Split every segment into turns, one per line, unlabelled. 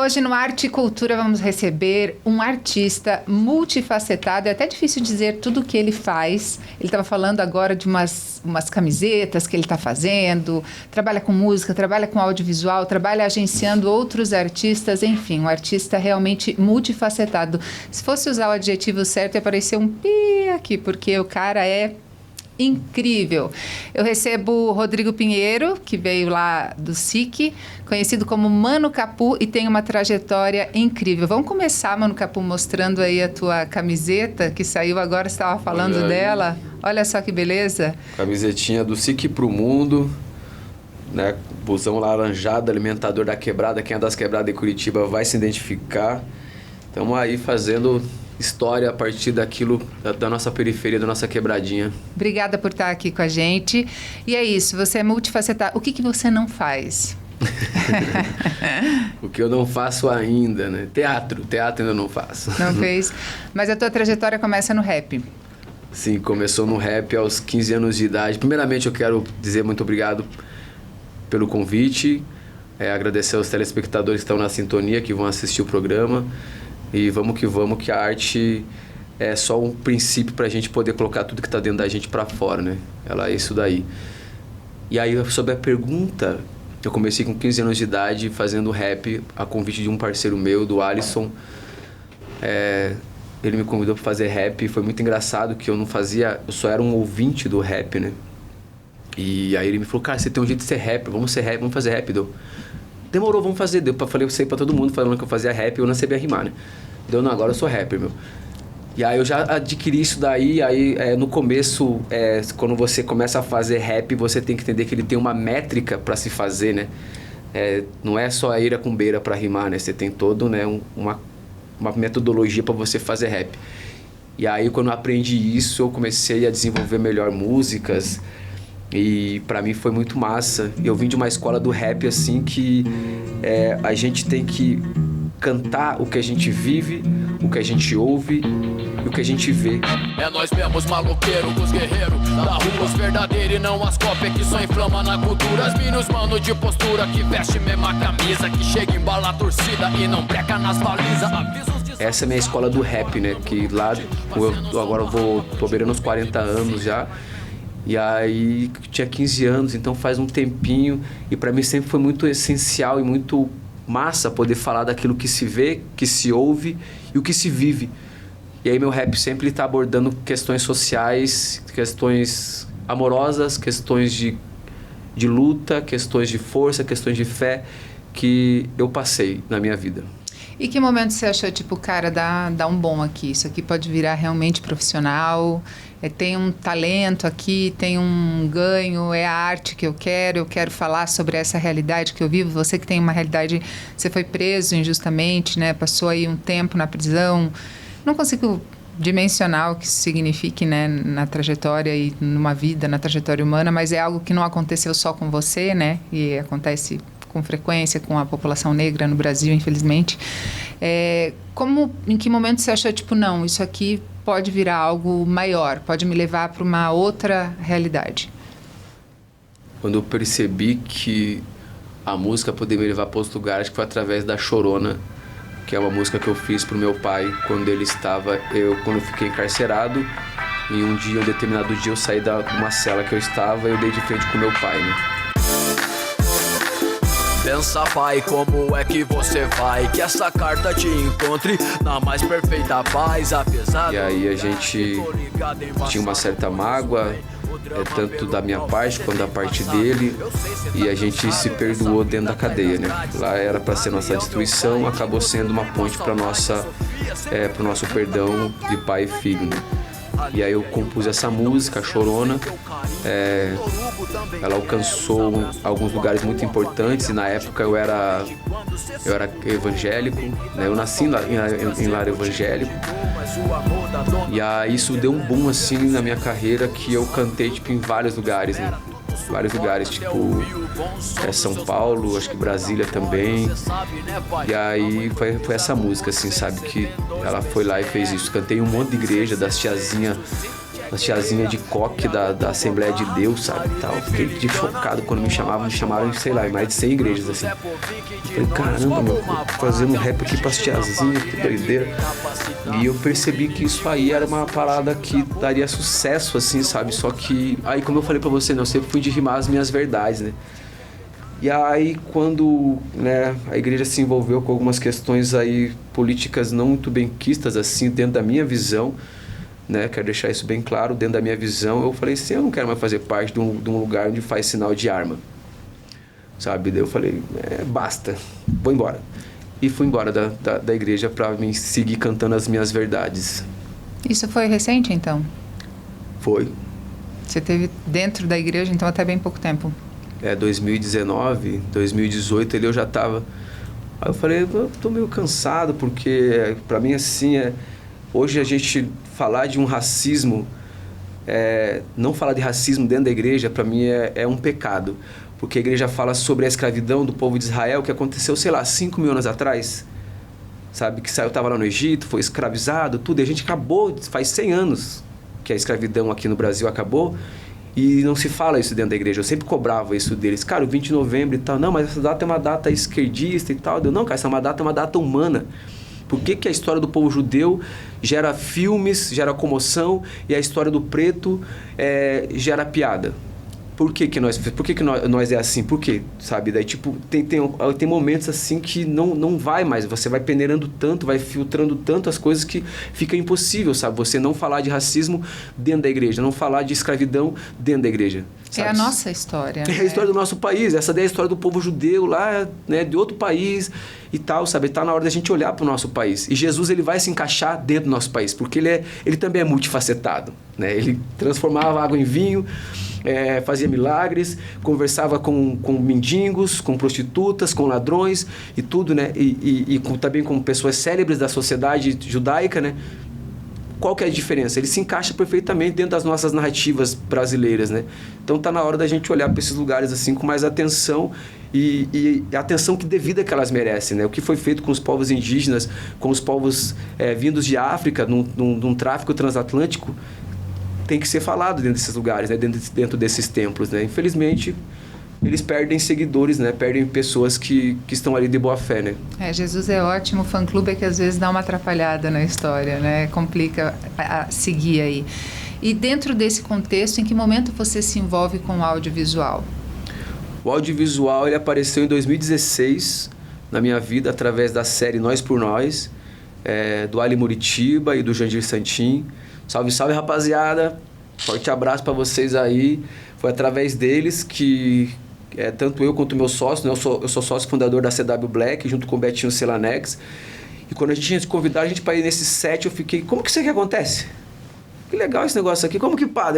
Hoje no Arte e Cultura vamos receber um artista multifacetado. É até difícil dizer tudo o que ele faz. Ele estava falando agora de umas camisetas que ele está fazendo, trabalha com música, trabalha com audiovisual, trabalha agenciando outros artistas, enfim, um artista realmente multifacetado. Se fosse usar o adjetivo certo, ia aparecer um pi aqui, porque o cara é incrível. Eu recebo o Rodrigo Pinheiro, que veio lá do SIC, conhecido como Mano Capu, e tem uma trajetória incrível. Vamos começar, Mano Capu, mostrando aí a tua camiseta, que saiu agora, você estava falando dela. Olha só que beleza.
Camisetinha do SIC pro mundo, né? Busão laranjado, alimentador da quebrada. Quem é das quebradas de Curitiba vai se identificar. Estamos aí fazendo história a partir daquilo, da nossa periferia, da nossa quebradinha.
Obrigada por estar aqui com a gente. E é isso, você é multifacetado. O que você não faz?
O que eu não faço ainda, né? Teatro ainda não faço.
Não fez? Mas a tua trajetória começa no rap.
Sim, começou no rap aos 15 anos de idade. Primeiramente, eu quero dizer muito obrigado pelo convite, agradecer aos telespectadores que estão na sintonia, que vão assistir o programa. E vamos, que a arte é só um princípio para a gente poder colocar tudo que está dentro da gente para fora, né? Ela é isso daí. E aí, sobre a pergunta, eu comecei com 15 anos de idade fazendo rap a convite de um parceiro meu, do Alisson. Ele me convidou para fazer rap, foi muito engraçado que eu só era um ouvinte do rap, né? E aí ele me falou, cara, você tem um jeito de ser rapper, vamos fazer rap, Demorou, vamos fazer. Eu sei pra todo mundo falando que eu fazia rap, eu não sabia rimar, né? Não, agora eu sou rapper, meu. E aí eu já adquiri isso daí, no começo, quando você começa a fazer rap, você tem que entender que ele tem uma métrica pra se fazer, né? Não é só a ira com beira pra rimar, né? Você tem todo, né, uma metodologia pra você fazer rap. E aí quando eu aprendi isso, eu comecei a desenvolver melhor músicas. E pra mim foi muito massa. Eu vim de uma escola do rap, assim, que a gente tem que cantar o que a gente vive, o que a gente ouve e o que a gente vê.
É nós mesmos maloqueiros, os guerreiros da rua, os verdadeiros e não as cópias que só inflama na cultura. As minos, mano, de postura, que veste mesma camisa, que chega em bala a torcida e não breca nas balizas.
Essa é a minha escola do rap, né? Que lá, agora tô beirando uns 40 anos já. E aí tinha 15 anos, então faz um tempinho. E pra mim sempre foi muito essencial e muito massa poder falar daquilo que se vê, que se ouve e o que se vive. E aí meu rap sempre tá abordando questões sociais, questões amorosas, questões de luta, questões de força, questões de fé que eu passei na minha vida.
E que momento você achou, tipo, cara, dá um bom aqui, isso aqui pode virar realmente profissional, tem um talento aqui, tem um ganho, é a arte que eu quero falar sobre essa realidade que eu vivo. Você que tem uma realidade, você foi preso injustamente, né, passou aí um tempo na prisão, não consigo dimensionar o que isso signifique, né, na trajetória e numa vida, na trajetória humana, mas é algo que não aconteceu só com você, né, e acontece com frequência com a população negra no Brasil, infelizmente. Em que momento você achou, tipo, não, isso aqui pode virar algo maior, pode me levar para uma outra realidade?
Quando eu percebi que a música poderia me levar para outros lugares, que foi através da Chorona, que é uma música que eu fiz pro meu pai quando eu fiquei encarcerado, e um determinado dia eu saí de uma cela que eu estava e eu dei de frente com meu pai, né?
Pensa, pai, como é que você vai? Que essa carta te encontre na mais perfeita paz, apesar.
E aí a gente tinha uma certa mágoa, tanto da minha parte quanto da parte dele, e a gente se perdoou dentro da cadeia, né? Lá era para ser nossa destruição, acabou sendo uma ponte para pro nosso perdão de pai e filho, né? E aí eu compus essa música, Chorona. Ela alcançou alguns lugares muito importantes, e na época eu era evangélico, né? Eu nasci em lar evangélico. E aí isso deu um boom assim na minha carreira, que eu cantei tipo em vários lugares, né? Vários lugares, tipo São Paulo, acho que Brasília também. E aí foi essa música, assim, sabe, que ela foi lá e fez isso. Cantei em um monte de igreja, das tiazinhas As tiazinhas de coque da Assembleia de Deus, sabe, e tal. Fiquei chocado quando me chamaram, sei lá, em mais de 100 igrejas, assim. Eu falei, caramba, meu, fazendo rap aqui pras tiazinhas, que doideira. E eu percebi que isso aí era uma parada que daria sucesso, assim, sabe? Só que, aí como eu falei pra você, né, eu sempre fui de rimar as minhas verdades, né? E aí, quando, né, a igreja se envolveu com algumas questões aí políticas não muito benquistas, assim, dentro da minha visão, né, quero deixar isso bem claro, dentro da minha visão, eu falei assim, eu não quero mais fazer parte de um lugar onde faz sinal de arma, sabe? Daí eu falei, basta, vou embora. E fui embora da igreja para me seguir cantando as minhas verdades.
Isso foi recente, então?
Foi.
Você esteve dentro da igreja, então, até bem pouco tempo?
2019, 2018, eu já tava... Aí eu falei, eu tô meio cansado, porque pra mim, assim, hoje a gente falar de um racismo, não falar de racismo dentro da igreja, pra mim é um pecado. Porque a igreja fala sobre a escravidão do povo de Israel, que aconteceu, sei lá, 5 mil anos atrás, sabe? Que saiu, tava lá no Egito, foi escravizado, tudo, e a gente acabou, faz 100 anos que a escravidão aqui no Brasil acabou, e não se fala isso dentro da igreja. Eu sempre cobrava isso deles. Cara, o 20 de novembro e tal. Não, mas essa data é uma data esquerdista e tal. Não, cara, essa é uma data humana. Por que a história do povo judeu gera filmes, gera comoção, e a história do preto gera piada? Por que nós é assim? Por quê? Sabe? Daí, tipo, tem momentos assim que não vai mais. Você vai peneirando tanto, vai filtrando tanto as coisas que fica impossível, sabe? Você não falar de racismo dentro da igreja, não falar de escravidão dentro da igreja. Sabe?
É a nossa história.
É a história do nosso país. Essa daí é a história do povo judeu lá, né? De outro país e tal, sabe? Tá na hora da gente olhar para o nosso país. E Jesus, ele vai se encaixar dentro do nosso país, porque ele também é multifacetado, né? Ele transformava água em vinho, fazia milagres, conversava com mendigos, com prostitutas, com ladrões e tudo, né? E também com pessoas célebres da sociedade judaica, né? Qual que é a diferença? Ele se encaixa perfeitamente dentro das nossas narrativas brasileiras, né? Então tá na hora da gente olhar para esses lugares assim com mais atenção e a atenção que devida que elas merecem, né? O que foi feito com os povos indígenas, com os povos vindos de África, num tráfico transatlântico, tem que ser falado dentro desses lugares, né? Dentro desses templos, né? Infelizmente, eles perdem seguidores, né? Perdem pessoas que estão ali de boa fé, né?
Jesus é ótimo, o fã-clube é que às vezes dá uma atrapalhada na história, né? Complica a seguir aí. E dentro desse contexto, em que momento você se envolve com o audiovisual?
O audiovisual, ele apareceu em 2016 na minha vida, através da série Nós por Nós, do Ali Muritiba e do Jandir Santin. Salve, salve, rapaziada! Forte abraço para vocês aí. Foi através deles que tanto eu quanto o meu sócio, né? Eu sou sócio fundador da CW Black, junto com o Betinho Celanex. E quando a gente tinha se convidado a gente para ir nesse set, eu fiquei, como que isso aqui acontece? Que legal esse negócio aqui, como que pá?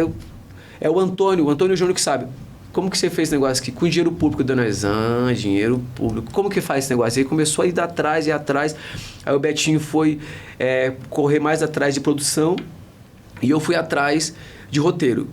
É o Antônio Júnior que sabe. Como que você fez esse negócio aqui? Com dinheiro público, dando dinheiro público. Como que faz esse negócio? Aí começou a ir atrás. Aí o Betinho foi correr mais atrás de produção e eu fui atrás de roteiro.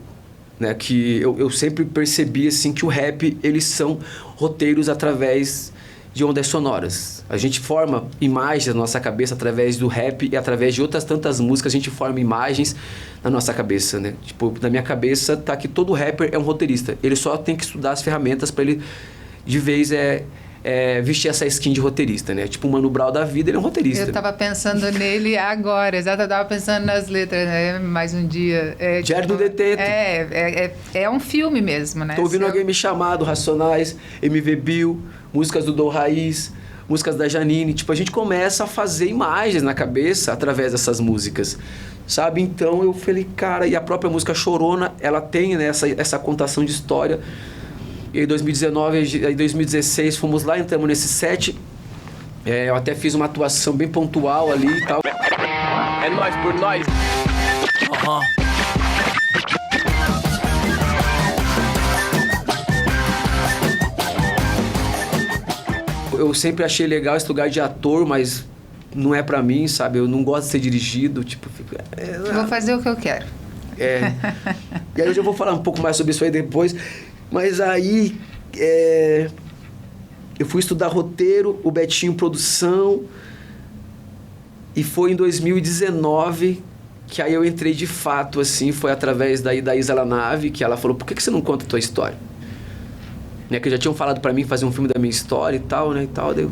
Né? Que eu sempre percebi assim, que o rap, eles são roteiros através de ondas sonoras. A gente forma imagens na nossa cabeça através do rap e através de outras tantas músicas a gente forma imagens na nossa cabeça, né? Tipo, na minha cabeça tá que todo rapper é um roteirista. Ele só tem que estudar as ferramentas para ele de vez vestir essa skin de roteirista, né? Tipo o Mano Brown da vida, ele é um roteirista.
Eu tava pensando nele agora, exato, eu tava pensando nas letras, né? Mais um dia.
Diário do Detento.
É um filme mesmo, né?
Tô ouvindo alguém me chamar, do Racionais, MV Bill, músicas do Dom Raiz, músicas da Janine. Tipo, a gente começa a fazer imagens na cabeça através dessas músicas, sabe? Então eu falei, cara, e a própria música Chorona, ela tem, né, essa contação de história. E em 2019, em 2016, fomos lá, entramos nesse set. Eu até fiz uma atuação bem pontual ali e tal.
É nós por nós.
Eu sempre achei legal esse lugar de ator, mas não é pra mim, sabe? Eu não gosto de ser dirigido, tipo...
Vou fazer o que eu quero.
E aí eu já vou falar um pouco mais sobre isso aí depois. Mas aí, eu fui estudar roteiro, o Betinho produção, e foi em 2019 que aí eu entrei de fato, assim, foi através da Isa Lanave, que ela falou, por que você não conta a tua história? Né, que já tinham falado pra mim fazer um filme da minha história e tal, né, e tal, daí...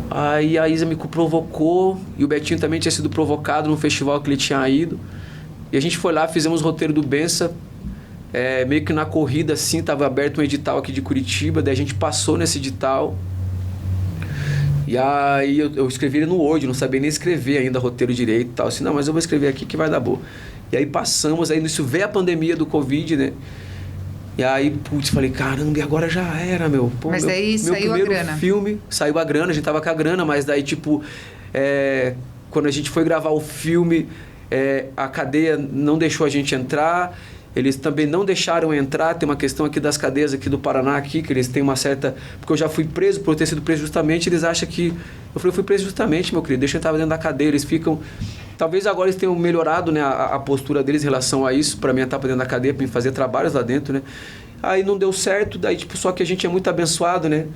Aí a Isa me provocou, e o Betinho também tinha sido provocado num festival que ele tinha ido. E a gente foi lá, fizemos o roteiro do Bença, meio que na corrida, assim, tava aberto um edital aqui de Curitiba, daí a gente passou nesse edital. E aí eu escrevi ele no Word, não sabia nem escrever ainda roteiro direito e tal. Assim, não, mas eu vou escrever aqui que vai dar boa. E aí passamos, aí nisso veio a pandemia do Covid, né? E aí, putz, falei, caramba, e agora já era, meu. Pô,
mas aí saiu a grana.
Filme, saiu a grana, a gente tava com a grana, mas daí, tipo, quando a gente foi gravar o filme, a cadeia não deixou a gente entrar. Eles também não deixaram entrar, tem uma questão aqui das cadeias aqui do Paraná, aqui, que eles têm uma certa... Porque eu já fui preso, por ter sido preso justamente, eles acham que... Eu falei, eu fui preso justamente, meu querido, deixa eu entrar dentro da cadeia, eles ficam... Talvez agora eles tenham melhorado, né, a postura deles em relação a isso, para mim entrar pra dentro da cadeia, para mim fazer trabalhos lá dentro, né? Aí não deu certo, daí tipo, só que a gente é muito abençoado, né?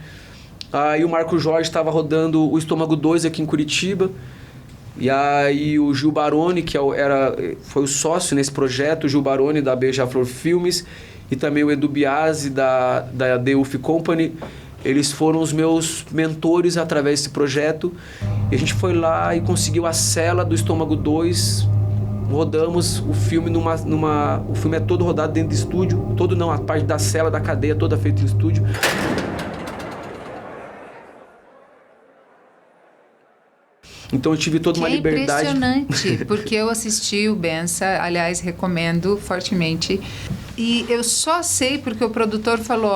Aí o Marco Jorge estava rodando o Estômago 2 aqui em Curitiba, e aí o Gil Baroni, que foi o sócio nesse projeto, o Gil Baroni da Beija-Flor Filmes, e também o Edu Biasi da The Uf Company, eles foram os meus mentores através desse projeto. E a gente foi lá e conseguiu a cela do Estômago 2, rodamos o filme o filme é todo rodado dentro do estúdio, todo não, a parte da cela, da cadeia, toda feita em estúdio. Então eu tive toda uma liberdade.
É impressionante, porque eu assisti o Bença, aliás, recomendo fortemente. E eu só sei porque o produtor falou,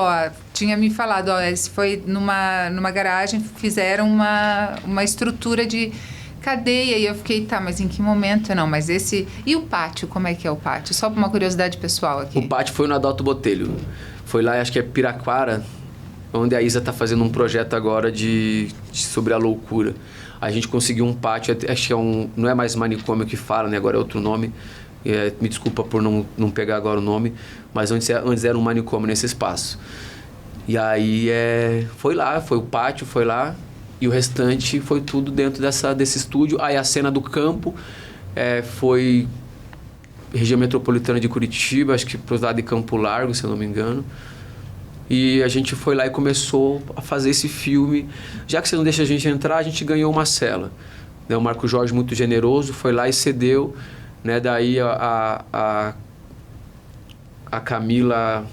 tinha me falado, esse foi numa garagem, fizeram uma estrutura de cadeia. E eu fiquei, tá, mas em que momento? Não, mas esse... E o pátio, como é que é o pátio? Só uma curiosidade pessoal aqui.
O pátio foi no Adalto Botelho. Foi lá, acho que é Piraquara, onde a Isa tá fazendo um projeto agora sobre a loucura. A gente conseguiu um pátio, acho que não é mais manicômio que fala, né? Agora é outro nome. Me desculpa por não pegar agora o nome, mas antes era um manicômio nesse espaço. E aí foi lá, foi o pátio, foi lá, e o restante foi tudo dentro desse estúdio. Aí a cena do campo foi região metropolitana de Curitiba, acho que pro lado de Campo Largo, se eu não me engano. E a gente foi lá e começou a fazer esse filme. Já que você não deixa a gente entrar, a gente ganhou uma cela. Né? O Marco Jorge, muito generoso, foi lá e cedeu. Né? Daí a Camila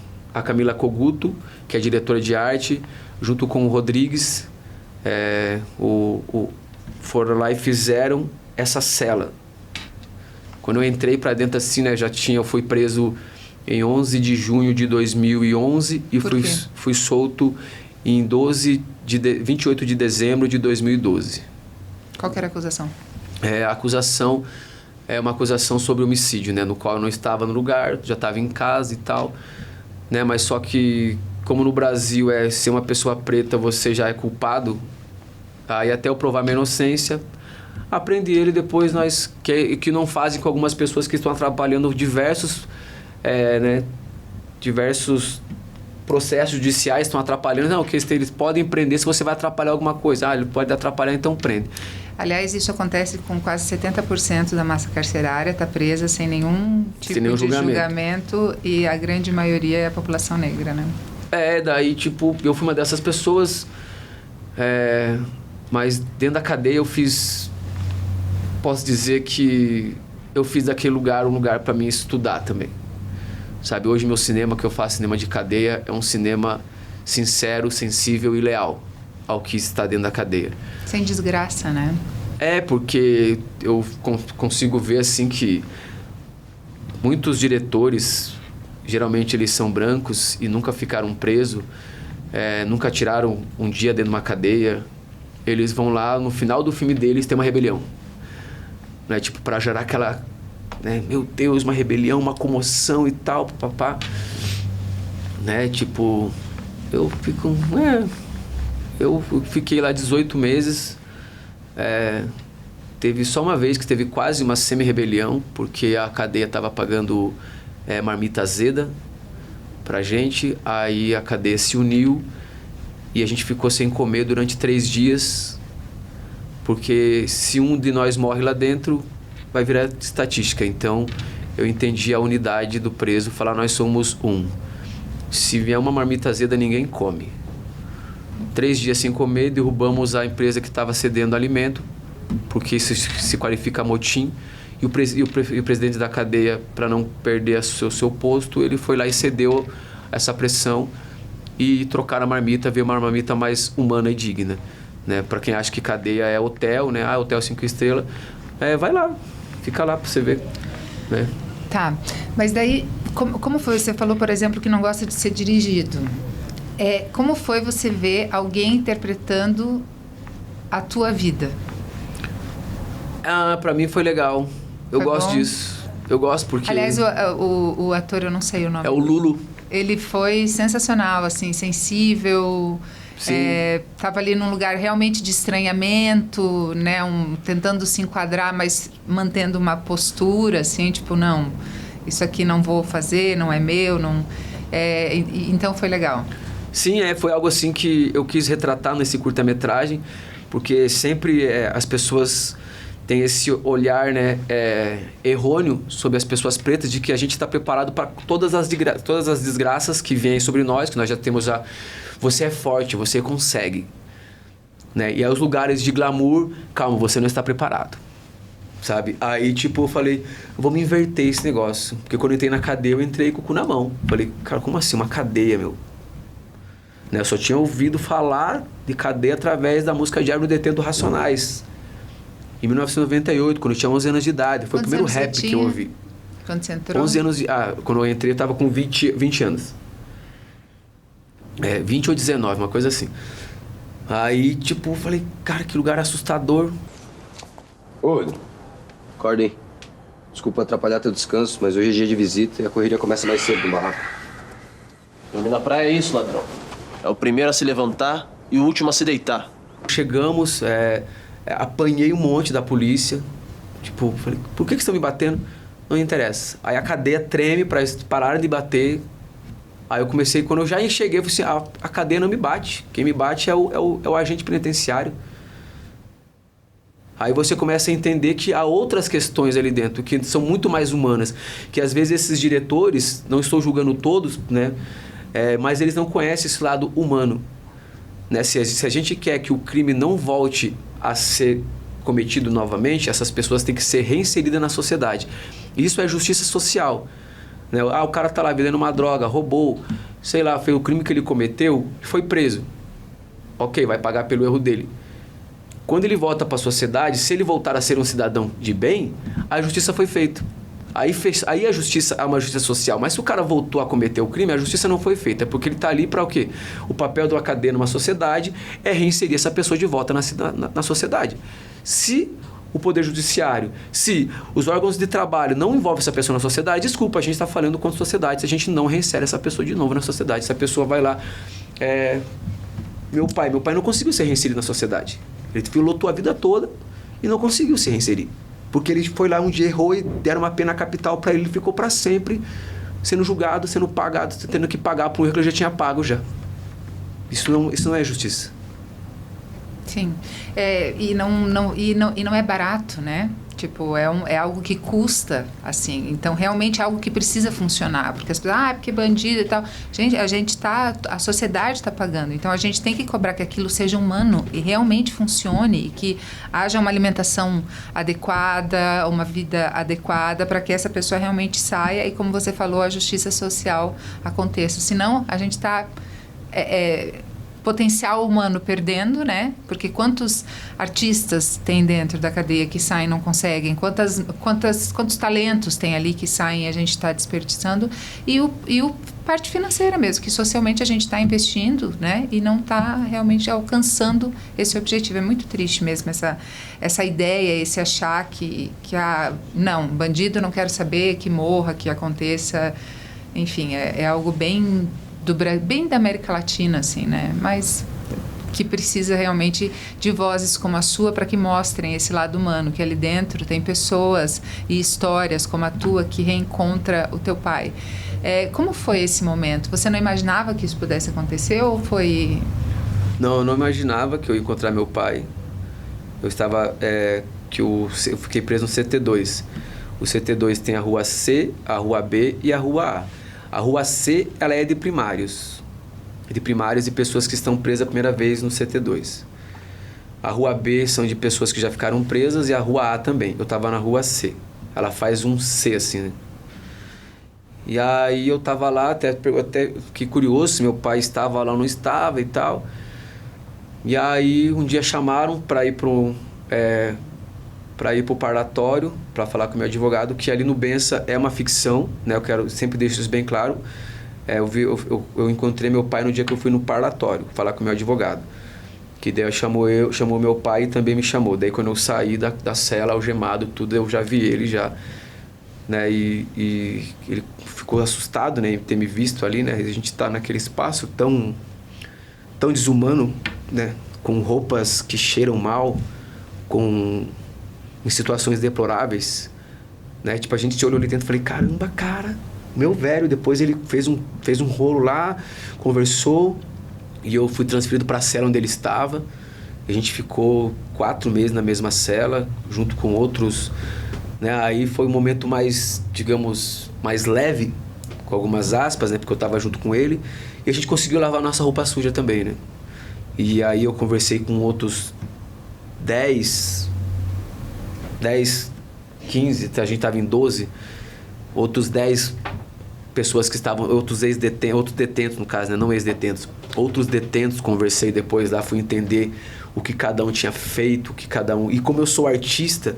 Coguto, que é diretora de arte, junto com o Rodrigues, foram lá e fizeram essa cela. Quando eu entrei para dentro assim, né, eu fui preso em 11 de junho de 2011 e fui solto em 28 de dezembro de 2012.
Qual que era a acusação?
A acusação é uma acusação sobre homicídio, né? No qual eu não estava no lugar, já estava em casa e tal, né? Mas só que, como no Brasil ser uma pessoa preta, você já é culpado, aí até eu provar minha inocência, aprendi ele depois, que não fazem com algumas pessoas que estão atrapalhando diversos processos judiciais, estão atrapalhando. Não, que eles podem prender se você vai atrapalhar alguma coisa. Ele pode atrapalhar, então prende.
Aliás, isso acontece com quase 70% da massa carcerária, está presa sem nenhum tipo de julgamento, e a grande maioria é a população negra, né?
Daí, tipo, eu fui uma dessas pessoas, mas dentro da cadeia posso dizer que eu fiz daquele lugar um lugar para mim estudar também. Sabe, hoje meu cinema, que eu faço cinema de cadeia, é um cinema sincero, sensível e leal ao que está dentro da cadeia.
Sem desgraça, né?
Porque eu consigo ver assim que muitos diretores, geralmente eles são brancos e nunca ficaram presos, nunca tiraram um dia dentro de uma cadeia. Eles vão lá, no final do filme deles tem uma rebelião, né? Tipo, para gerar aquela... Né? Meu Deus, uma rebelião, uma comoção e tal, papapá. Né? Tipo, eu fiquei lá 18 meses. Teve só uma vez que teve quase uma semi-rebelião, porque a cadeia estava pagando marmita azeda pra gente. Aí a cadeia se uniu e a gente ficou sem comer durante 3 dias, porque se um de nós morre lá dentro, vai virar estatística. Então, eu entendi a unidade do preso, falar nós somos um. Se vier uma marmita azeda, ninguém come. 3 dias sem comer, derrubamos a empresa que estava cedendo alimento, porque isso se qualifica motim. E o presidente da cadeia, para não perder o seu posto, ele foi lá e cedeu essa pressão e trocaram a marmita, veio uma marmita mais humana e digna. Né? Para quem acha que cadeia é hotel, né? Hotel 5 estrelas, vai lá, fica lá para você ver. Né?
Tá, mas daí, como foi? Você falou, por exemplo, que não gosta de ser dirigido. Como foi você ver alguém interpretando a tua vida?
Pra mim foi legal. Eu gosto
bom?
disso. Eu gosto porque...
Aliás, o ator, eu não sei o nome.
É o Lulo.
Ele foi sensacional, assim, sensível. Tava ali num lugar realmente de estranhamento, né? Tentando se enquadrar, mas mantendo uma postura, assim, tipo, não, isso aqui não vou fazer, não é meu, não... então foi legal.
Sim, foi algo assim que eu quis retratar nesse curta-metragem, porque sempre as pessoas têm esse olhar, né, errôneo sobre as pessoas pretas, de que a gente está preparado para todas as desgraças que vêm sobre nós, que nós já temos você é forte, você consegue. Né? E aí os lugares de glamour, calma, você não está preparado. Sabe? Aí, tipo, eu falei, eu vou me inverter esse negócio. Porque quando eu entrei na cadeia, eu entrei com o cu na mão. Falei, cara, como assim? Uma cadeia, meu? Né? Eu só tinha ouvido falar de cadeia através da música Diário do Detento Racionais. Em 1998, quando eu tinha 11 anos de idade. Foi o primeiro rap que eu ouvi.
Quando você entrou?
11 anos quando eu entrei, eu tava com 20 anos. 20 ou 19, uma coisa assim. Aí, tipo, eu falei, cara, que lugar assustador.
Ô, acorda aí. Desculpa atrapalhar teu descanso, mas hoje é dia de visita e a correria começa mais cedo no barraco.
Dormir na praia é isso, ladrão. É o primeiro a se levantar e o último a se deitar.
Chegamos, apanhei um monte da polícia. Tipo, falei, por que estão me batendo? Não interessa. Aí a cadeia treme para eles pararem de bater. Aí eu comecei, quando eu já cheguei, eu falei assim, a cadeia não me bate. Quem me bate é o agente penitenciário. Aí você começa a entender que há outras questões ali dentro, que são muito mais humanas. Que às vezes esses diretores, não estou julgando todos, né? Mas eles não conhecem esse lado humano. Né? Se a gente quer que o crime não volte a ser cometido novamente, essas pessoas têm que ser reinseridas na sociedade. Isso é justiça social. Né? O cara tá lá vendendo uma droga, roubou, sei lá, foi o crime que ele cometeu, foi preso. Ok, vai pagar pelo erro dele. Quando ele volta para a sociedade, se ele voltar a ser um cidadão de bem, a justiça foi feita. Aí a justiça é uma justiça social. Mas se o cara voltou a cometer o crime, a justiça não foi feita. Porque ele está ali para o quê? O papel do cadeia numa sociedade é reinserir essa pessoa de volta na sociedade. Se o Poder Judiciário, se os órgãos de trabalho não envolvem essa pessoa na sociedade, desculpa, a gente está falando contra a sociedade se a gente não reinsere essa pessoa de novo na sociedade. Se a pessoa vai lá... Meu pai não conseguiu ser reinserido na sociedade. Ele pilotou a vida toda e não conseguiu se reinserir. Porque ele foi lá um dia, errou e deram uma pena capital para ele, ele ficou para sempre sendo julgado, sendo pagado, tendo que pagar por um erro que ele já tinha pago já. Isso não é justiça.
Sim. E não é barato, né? Tipo, é algo que custa, assim. Então, realmente é algo que precisa funcionar. Porque as pessoas, porque bandido e tal. Gente, a sociedade está pagando. Então, a gente tem que cobrar que aquilo seja humano e realmente funcione. E que haja uma alimentação adequada, uma vida adequada para que essa pessoa realmente saia e, como você falou, a justiça social aconteça. Senão, a gente está... potencial humano perdendo, né? Porque quantos artistas tem dentro da cadeia que saem e não conseguem? Quantos talentos tem ali que saem e a gente está desperdiçando? E o parte financeira mesmo, que socialmente a gente está investindo, né? E não está realmente alcançando esse objetivo. É muito triste mesmo essa ideia, esse achar que não, bandido não quero saber, que morra, que aconteça. Enfim, é algo bem da América Latina, assim, né? Mas que precisa realmente de vozes como a sua para que mostrem esse lado humano, que ali dentro tem pessoas e histórias como a tua que reencontra o teu pai. Como foi esse momento? Você não imaginava que isso pudesse acontecer ou foi...
Não, eu não imaginava que eu ia encontrar meu pai. Eu estava eu fiquei preso no CT2. O CT2 tem a rua C, a rua B e a rua A. A rua C, ela é de primários. De primários e pessoas que estão presas a primeira vez no CT2. A rua B são de pessoas que já ficaram presas e a rua A também. Eu tava na rua C. Ela faz um C assim, né? E aí eu tava lá, até fiquei curioso se meu pai estava lá ou não estava e tal. E aí um dia chamaram para ir pro parlatório, para falar com o meu advogado, que ali no Bença é uma ficção, né? Sempre deixo isso bem claro. Eu encontrei meu pai no dia que eu fui no parlatório, falar com o meu advogado. Que daí chamou meu pai e também me chamou. Daí quando eu saí da cela, algemado, tudo, eu já vi ele já, né? E ele ficou assustado, né, em ter me visto ali, né? A gente tá naquele espaço tão desumano, né? Com roupas que cheiram mal, em situações deploráveis, né? Tipo, a gente olhou ali dentro e falei, caramba, cara, meu velho. Depois ele fez um rolo lá, conversou, e eu fui transferido para a cela onde ele estava. A gente ficou 4 meses na mesma cela, junto com outros, né? Aí foi um momento mais, digamos, mais leve, com algumas aspas, né? Porque eu estava junto com ele. E a gente conseguiu lavar nossa roupa suja também, né? E aí eu conversei com outros 10, 15, a gente estava em 12, outros 10 pessoas que estavam, outros detentos no caso, né? Não ex-detentos, outros detentos, conversei depois lá, fui entender o que cada um tinha feito, e como eu sou artista,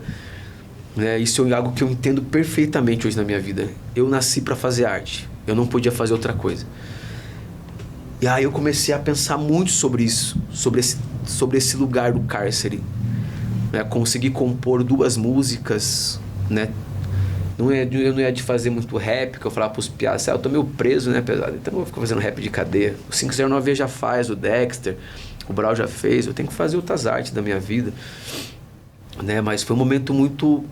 né? Isso é algo que eu entendo perfeitamente hoje na minha vida. Eu nasci para fazer arte, eu não podia fazer outra coisa. E aí eu comecei a pensar muito sobre isso, sobre esse lugar do cárcere, né? Consegui compor 2 músicas, né? Eu não ia de fazer muito rap, que eu falava pros piadas, eu tô meio preso, né, pesado? Então eu vou ficar fazendo rap de cadeia. O 509 já faz, o Dexter, o Brau já fez, eu tenho que fazer outras artes da minha vida, né? Mas foi um momento muito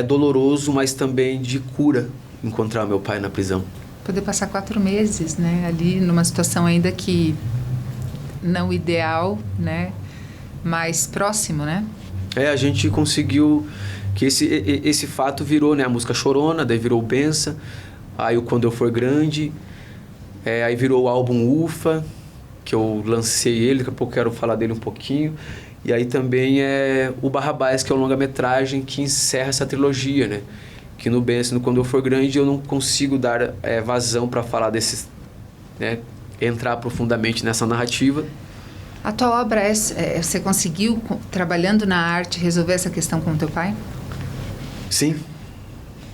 doloroso, mas também de cura, encontrar meu pai na prisão.
Poder passar 4 meses, né, ali numa situação ainda que não ideal, né, mas próximo, né?
A gente conseguiu que esse fato virou, né, a música Chorona, daí virou o Bença, aí o Quando Eu For Grande, aí virou o álbum Ufa, que eu lancei ele, daqui a pouco eu quero falar dele um pouquinho, e aí também o Barrabás, que é um longa-metragem que encerra essa trilogia, né, que no Bença, no Quando Eu For Grande, eu não consigo dar vazão para falar desses, né, entrar profundamente nessa narrativa.
A tua obra você conseguiu, trabalhando na arte, resolver essa questão com o teu pai?
Sim,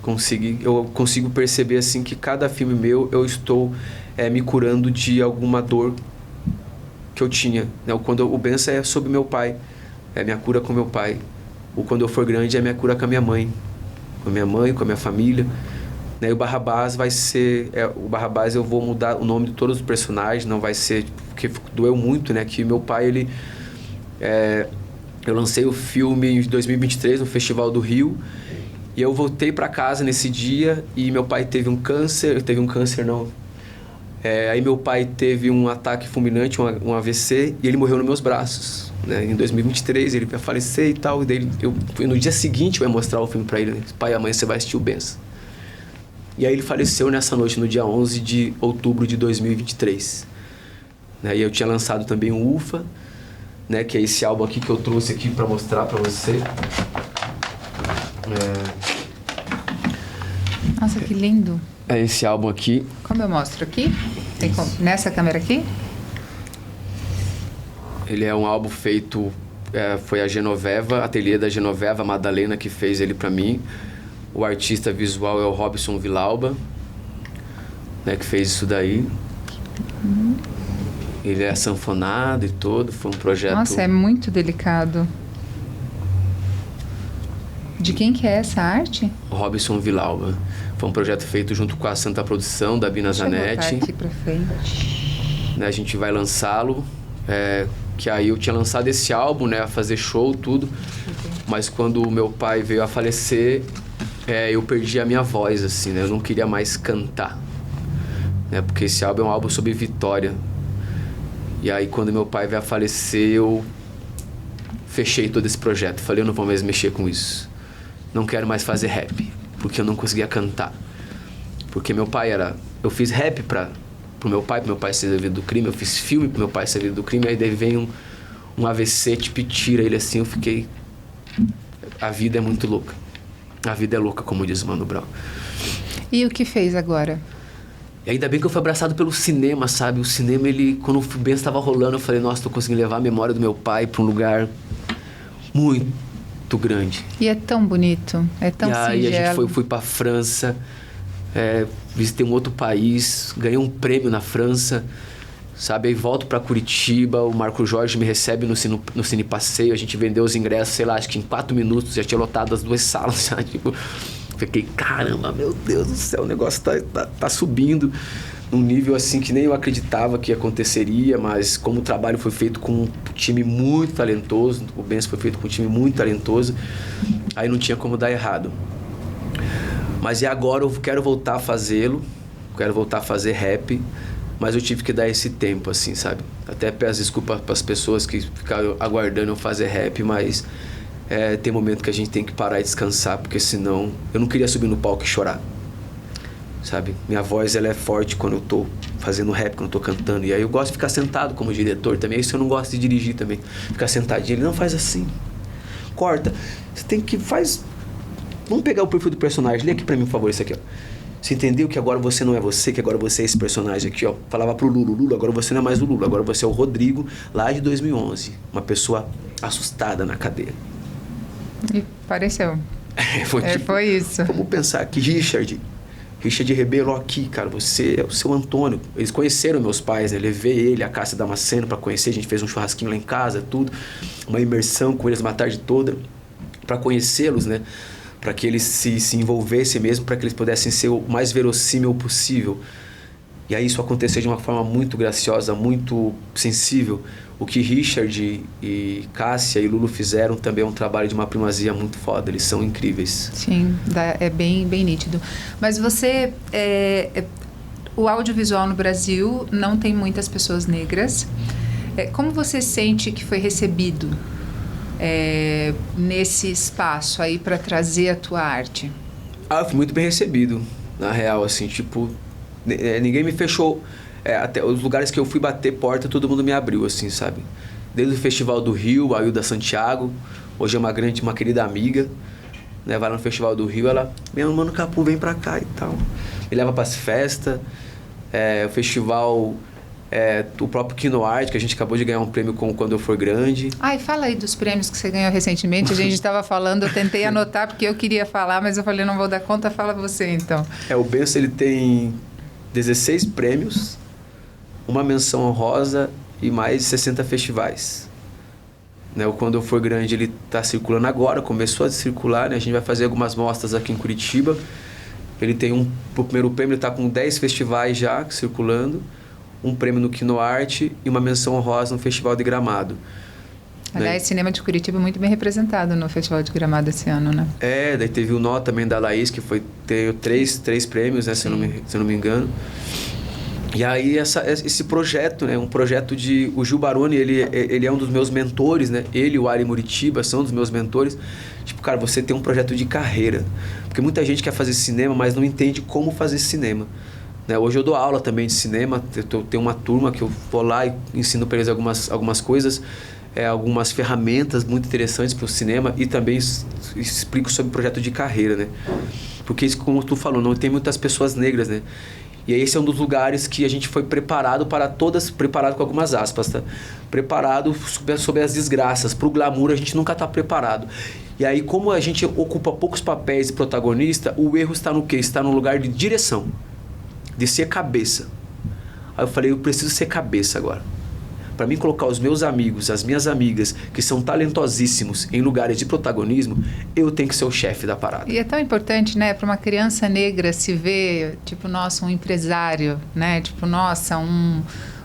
consegui. Eu consigo perceber assim que cada filme meu eu estou me curando de alguma dor que eu tinha, né? O Bença é sobre meu pai, é minha cura com meu pai. O Quando Eu For Grande é minha cura com a minha mãe, com a minha família, né? E o Barrabás vai ser... o Barrabás eu vou mudar o nome de todos os personagens, não vai ser... Porque doeu muito, né? Que meu pai, ele... eu lancei o filme em 2023 no Festival do Rio, e eu voltei para casa nesse dia e meu pai teve um câncer... aí meu pai teve um ataque fulminante, um AVC, e ele morreu nos meus braços, né? Em 2023 ele vai falecer e tal, e daí no dia seguinte eu ia mostrar o filme para ele, né? Pai, amanhã você vai assistir o Bença. E aí ele faleceu nessa noite, no dia 11 de outubro de 2023. E eu tinha lançado também o Ufa, né, que é esse álbum aqui que eu trouxe aqui para mostrar para você.
Nossa, que lindo.
É esse álbum aqui.
Como eu mostro aqui? Nessa câmera aqui?
Ele é um álbum feito... foi a Genoveva, ateliê da Genoveva Madalena, que fez ele para mim. O artista visual é o Robson Vilauba, né, que fez isso daí. Ele é sanfonado e todo, foi um projeto...
Nossa, é muito delicado. De quem que é essa arte?
Robson Vilauba. Foi um projeto feito junto com a Santa Produção, da Bina Zanetti.
Deixa eu botar aqui pra frente.
Né, a gente vai lançá-lo, que aí eu tinha lançado esse álbum, né, a fazer show, tudo. Mas quando o meu pai veio a falecer, eu perdi a minha voz, assim, né? Eu não queria mais cantar, né? Porque esse álbum é um álbum sobre vitória. E aí, quando meu pai veio a falecer, eu fechei todo esse projeto. Falei, eu não vou mais mexer com isso. Não quero mais fazer rap, porque eu não conseguia cantar. Porque meu pai era... Eu fiz rap pro meu pai ser livre do crime. Eu fiz filme pro meu pai ser livre do crime. Aí daí vem um AVC, tipo, tira ele assim. Eu fiquei... A vida é muito louca. A vida é louca, como diz o Mano Brown.
E o que fez agora?
E ainda bem que eu fui abraçado pelo cinema, sabe? O cinema, quando o Benção estava rolando, eu falei, nossa, tô conseguindo levar a memória do meu pai para um lugar muito grande.
E é tão bonito, é tão singelo.
E aí a gente fui para a França, visitei um outro país, ganhei um prêmio na França, sabe? Aí volto para Curitiba, o Marco Jorge me recebe no Cine Passeio, a gente vendeu os ingressos, sei lá, acho que em 4 minutos já tinha lotado as 2 salas, sabe? Tipo... Fiquei, caramba, meu Deus do céu, o negócio tá subindo num nível assim que nem eu acreditava que aconteceria, mas como o trabalho foi feito com um time muito talentoso, o Benção foi feito com um time muito talentoso, aí não tinha como dar errado. Mas e agora eu quero voltar a fazê-lo, quero voltar a fazer rap, mas eu tive que dar esse tempo, assim, sabe? Até peço desculpa para as pessoas que ficaram aguardando eu fazer rap, mas... tem momento que a gente tem que parar e descansar, porque senão... Eu não queria subir no palco e chorar, sabe? Minha voz, ela é forte quando eu tô fazendo rap, quando eu tô cantando. E aí eu gosto de ficar sentado como diretor também. Isso eu não gosto de dirigir também. Ficar sentadinho. Ele não faz assim. Corta. Você tem que... Vamos pegar o perfil do personagem. Lê aqui pra mim, por favor, isso aqui, ó. Você entendeu que agora você não é você, que agora você é esse personagem aqui, ó. Falava pro Lula, Lula, agora você não é mais o Lula. Agora você é o Rodrigo, lá de 2011. Uma pessoa assustada na cadeia.
E pareceu. Foi isso.
Vamos pensar aqui, Richard Rebelo, aqui, cara, você é o seu Antônio. Eles conheceram meus pais, né? Levei ele, a Cássia Damasceno, pra conhecer. A gente fez um churrasquinho lá em casa, tudo. Uma imersão com eles uma tarde toda, pra conhecê-los, né? Pra que eles se envolvessem mesmo, pra que eles pudessem ser o mais verossímil possível. E aí isso aconteceu de uma forma muito graciosa, muito sensível. O que Richard e Cássia e Lulu fizeram também é um trabalho de uma primazia muito foda. Eles são incríveis.
Sim, é bem nítido. Mas você... o audiovisual no Brasil não tem muitas pessoas negras. Como você sente que foi recebido nesse espaço aí para trazer a tua arte?
Eu fui muito bem recebido, na real, assim, tipo... Ninguém me fechou... até os lugares que eu fui bater porta, todo mundo me abriu, assim, sabe? Desde o Festival do Rio, a Hilda Santiago, hoje é uma querida amiga, né? Vai lá no Festival do Rio, ela, meu mano Capu, vem pra cá e tal. Me leva pras festas, o festival, o próprio Kino Art, que a gente acabou de ganhar um prêmio com Quando Eu For Grande.
Ai, fala aí dos prêmios que você ganhou recentemente, a gente estava falando, eu tentei anotar porque eu queria falar, mas eu falei, não vou dar conta, fala você então.
O Benção, ele tem 16 prêmios, uma menção honrosa e mais de 60 festivais. Né? O Quando Eu For Grande, ele está circulando agora, começou a circular, né? A gente vai fazer algumas mostras aqui em Curitiba. Ele tem o primeiro prêmio, ele está com 10 festivais já circulando, um prêmio no Kino Art e uma menção honrosa no Festival de Gramado.
Aliás,
né?
Cinema de Curitiba muito bem representado no Festival de Gramado esse ano, né?
Daí teve o Nó também da Laís, que teve três prêmios, né? Se eu não me engano. E aí esse projeto, né? Um projeto de... O Gil Baroni, ele é um dos meus mentores, né? Ele e o Ari Muritiba são dos meus mentores. Tipo, cara, você tem um projeto de carreira. Porque muita gente quer fazer cinema, mas não entende como fazer cinema. Né? Hoje eu dou aula também de cinema. Eu tenho uma turma que eu vou lá e ensino para eles algumas coisas, algumas ferramentas muito interessantes para o cinema e também explico sobre o projeto de carreira, né? Porque isso, como tu falou, não tem muitas pessoas negras, né? E aí esse é um dos lugares que a gente foi preparado para todas, preparado com algumas aspas, tá? Preparado sobre as desgraças. Para o glamour a gente nunca está preparado. E aí, como a gente ocupa poucos papéis de protagonista, o erro está no quê? Está no lugar de direção, de ser cabeça. Aí eu falei, eu preciso ser cabeça agora. Para mim colocar os meus amigos, as minhas amigas, que são talentosíssimos em lugares de protagonismo, eu tenho que ser o chefe da parada.
E é tão importante, né, para uma criança negra se ver, tipo, nossa, um empresário, né, tipo, nossa,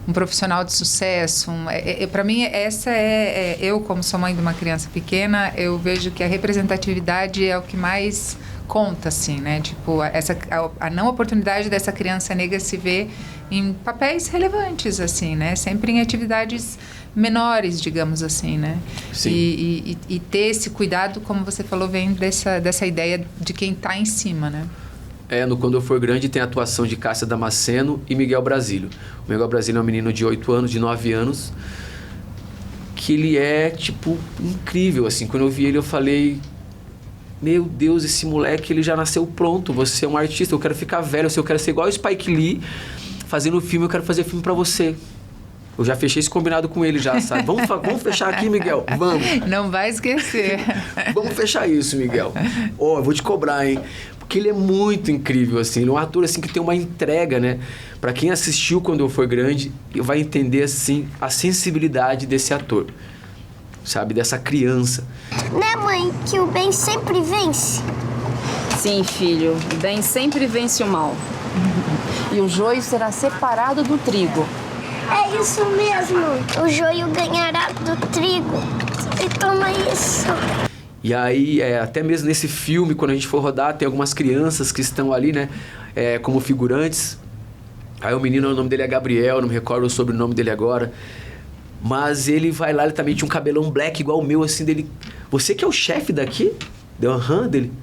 um profissional de sucesso. Para mim, eu, como sou mãe de uma criança pequena, eu vejo que a representatividade é o que mais conta, assim, né? Tipo, a não oportunidade dessa criança negra se ver em papéis relevantes, assim, né? Sempre em atividades menores, digamos assim, né?
Sim.
E ter esse cuidado, como você falou, vem dessa ideia de quem está em cima, né?
No Quando Eu For Grande tem a atuação de Cássia Damasceno e Miguel Brasílio. O Miguel Brasílio é um menino de 8 anos, de 9 anos, que ele é, tipo, incrível, assim. Quando eu vi ele, eu falei... Meu Deus, esse moleque, ele já nasceu pronto. Você é um artista, eu quero ficar velho. Eu quero ser igual o Spike Lee, fazendo filme, eu quero fazer filme pra você. Eu já fechei esse combinado com ele já, sabe? Vamos fechar aqui, Miguel? Vamos.
Não vai esquecer.
Vamos fechar isso, Miguel. Eu vou te cobrar, hein? Porque ele é muito incrível, assim. Ele é um ator, assim, que tem uma entrega, né? Pra quem assistiu Quando Eu For Grande, vai entender, assim, a sensibilidade desse ator. Sabe? Dessa criança.
Né, mãe? Que o bem sempre vence?
Sim, filho. O bem sempre vence o mal. E o joio será separado do trigo.
É isso mesmo. O joio ganhará do trigo. E toma isso.
E aí, até mesmo nesse filme, quando a gente for rodar, tem algumas crianças que estão ali, né? Como figurantes. Aí o menino, o nome dele é Gabriel, não me recordo o sobrenome dele agora. Mas ele vai lá, ele também tinha um cabelão black igual o meu, assim, dele... Você que é o chefe daqui? Deu dele.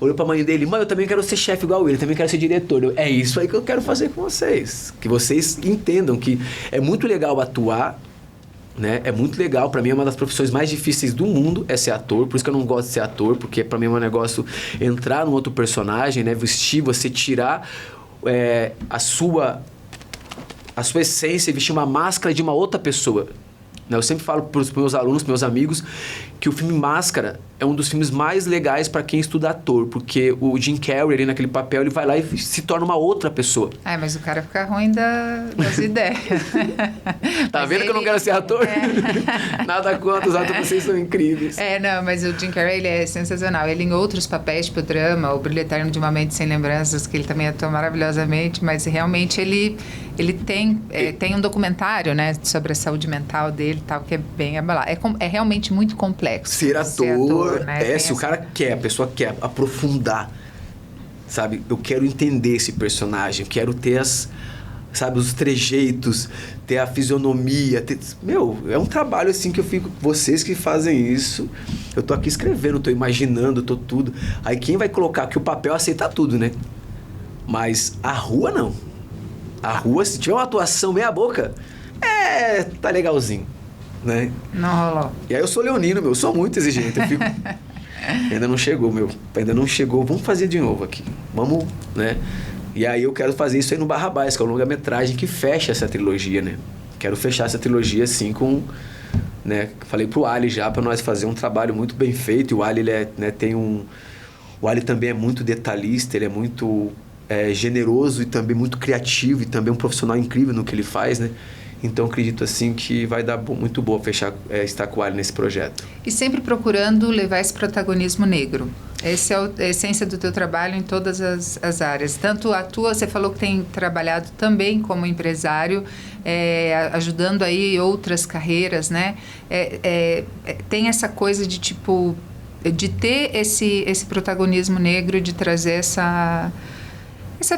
Olhou pra mãe dele, mãe, eu também quero ser chefe igual ele, também quero ser diretor. É isso aí que eu quero fazer com vocês. Que vocês entendam que é muito legal atuar, né? É muito legal, pra mim é uma das profissões mais difíceis do mundo, é ser ator. Por isso que eu não gosto de ser ator, porque pra mim é um negócio entrar num outro personagem, né? Vestir, você tirar a sua essência e vestir uma máscara de uma outra pessoa. Eu sempre falo para os meus alunos, meus amigos, que o filme Máscara é um dos filmes mais legais para quem estuda ator, porque o Jim Carrey, ali naquele papel, ele vai lá e se torna uma outra pessoa.
Mas o cara fica ruim das ideias.
Tá vendo que eu não quero ser ator? Nada contra, os atores, vocês são incríveis.
Não, mas o Jim Carrey, ele é sensacional. Ele em outros papéis, tipo o drama, O Brilho Eterno de uma Mente Sem Lembranças, que ele também atua maravilhosamente, mas realmente ele tem um documentário, né, sobre a saúde mental dele, tal, que é bem abalado. É realmente muito complexo.
Ser ator,
né?
Se o cara quer, a pessoa quer aprofundar, sabe? Eu quero entender esse personagem, quero ter os trejeitos, ter a fisionomia, é um trabalho assim que eu fico, vocês que fazem isso, eu tô aqui escrevendo, tô imaginando, tô tudo. Aí quem vai colocar, que o papel aceita tudo, né? Mas a rua não. A rua, se tiver uma atuação meia boca, tá legalzinho, né?
Não rolou.
E aí eu sou leonino, eu sou muito exigente, eu fico... Ainda não chegou, vamos fazer de novo aqui, vamos, né? E aí eu quero fazer isso aí no Barrabás, que é o longa-metragem que fecha essa trilogia, né? Quero fechar essa trilogia assim com... né? Falei pro Ali já, pra nós fazer um trabalho muito bem feito, e o Ali, ele o Ali também é muito detalhista, ele é muito... generoso e também muito criativo e também um profissional incrível no que ele faz, né? Então, acredito assim que vai dar muito boa estar com o Ali nesse projeto.
E sempre procurando levar esse protagonismo negro. Essa é a essência do teu trabalho em todas as áreas. Tanto a tua, você falou que tem trabalhado também como empresário, ajudando aí outras carreiras, né? Tem essa coisa de tipo, de ter esse protagonismo negro, de trazer essa